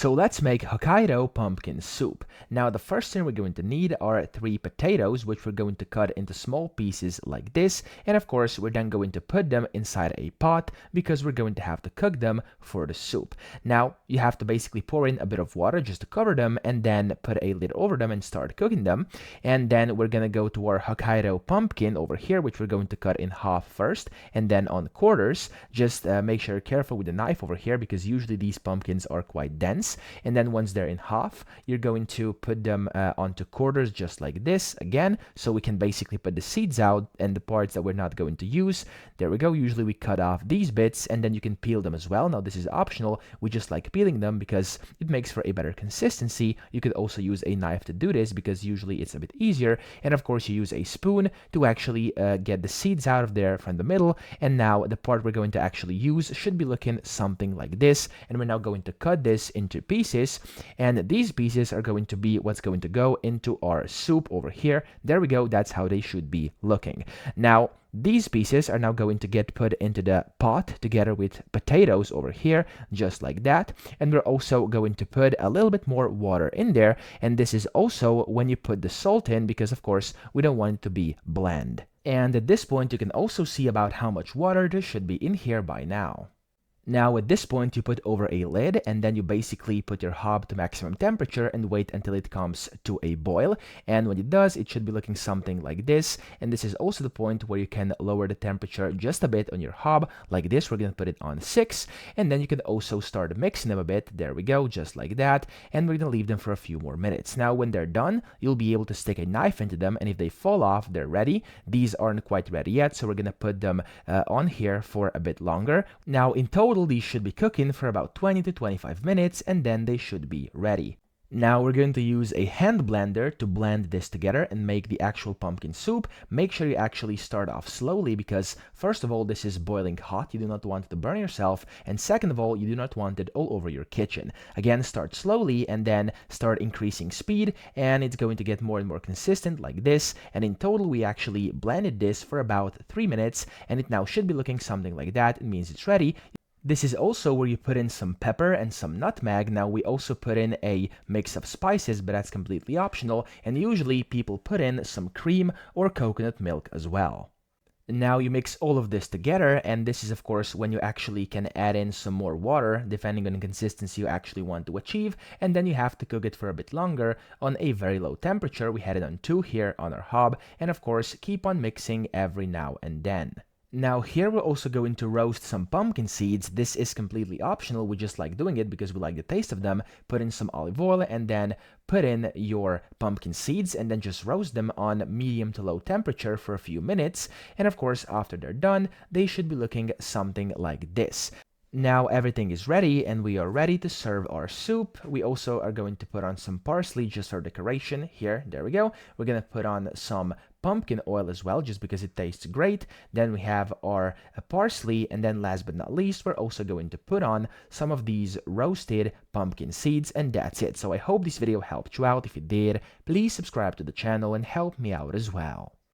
So let's make Hokkaido pumpkin soup. Now the first thing we're going to need are 3 potatoes, which we're going to cut into small pieces like this, and of course we're then going to put them inside a pot because we're going to have to cook them for the soup. Now you have to basically pour in a bit of water just to cover them and then put a lid over them and start cooking them. And then we're going to go to our Hokkaido pumpkin over here, which we're going to cut in half first and then on quarters. Just make sure you're careful with the knife over here because usually these pumpkins are quite dense. And then once they're in half, you're going to put them onto quarters just like this again, so we can basically put the seeds out and the parts that we're not going to use. There we go. Usually we cut off these bits and then you can peel them as well. Now this is optional. We just like peeling them because it makes for a better consistency. You could also use a knife to do this because usually it's a bit easier. And of course you use a spoon to actually get the seeds out of there from the middle. And now the part we're going to actually use should be looking something like this. And we're now going to cut this into pieces, and these pieces are going to be what's going to go into our soup over here. There we go. That's how they should be looking. Now these pieces are now going to get put into the pot together with potatoes over here, just like that. And we're also going to put a little bit more water in there. And this is also when you put the salt in, because of course we don't want it to be bland. And at this point, you can also see about how much water there should be in here by now. Now at this point you put over a lid and then you basically put your hob to maximum temperature and wait until it comes to a boil, and when it does it should be looking something like this. And this is also the point where you can lower the temperature just a bit on your hob like this. We're going to put it on 6, and then you can also start mixing them a bit. There we go, just like that, and we're going to leave them for a few more minutes. Now when they're done, you'll be able to stick a knife into them, and if they fall off, they're ready. These aren't quite ready yet, so we're going to put them on here for a bit longer. Now in total these should be cooking for about 20 to 25 minutes and then they should be ready. Now we're going to use a hand blender to blend this together and make the actual pumpkin soup. Make sure you actually start off slowly because first of all this is boiling hot, you do not want to burn yourself, and second of all you do not want it all over your kitchen. Again, start slowly and then start increasing speed, and it's going to get more and more consistent like this. And in total we actually blended this for about 3 minutes and it now should be looking something like that. It means it's ready. This is also where you put in some pepper and some nutmeg. Now we also put in a mix of spices, but that's completely optional, and usually people put in some cream or coconut milk as well. Now you mix all of this together, and this is of course when you actually can add in some more water depending on the consistency you actually want to achieve, and then you have to cook it for a bit longer on a very low temperature. We had it on 2 here on our hob, and of course keep on mixing every now and then. Now here we're also going to roast some pumpkin seeds. This is completely optional, we just like doing it because we like the taste of them. Put in some olive oil and then put in your pumpkin seeds and then just roast them on medium to low temperature for a few minutes. And of course after they're done, they should be looking something like this. Now everything is ready and we are ready to serve our soup. We also are going to put on some parsley just for decoration here. There we go. We're going to put on some pumpkin oil as well just because it tastes great. Then we have our parsley, and then last but not least we're also going to put on some of these roasted pumpkin seeds, and that's it. So I hope this video helped you out. If it did, please subscribe to the channel and help me out as well.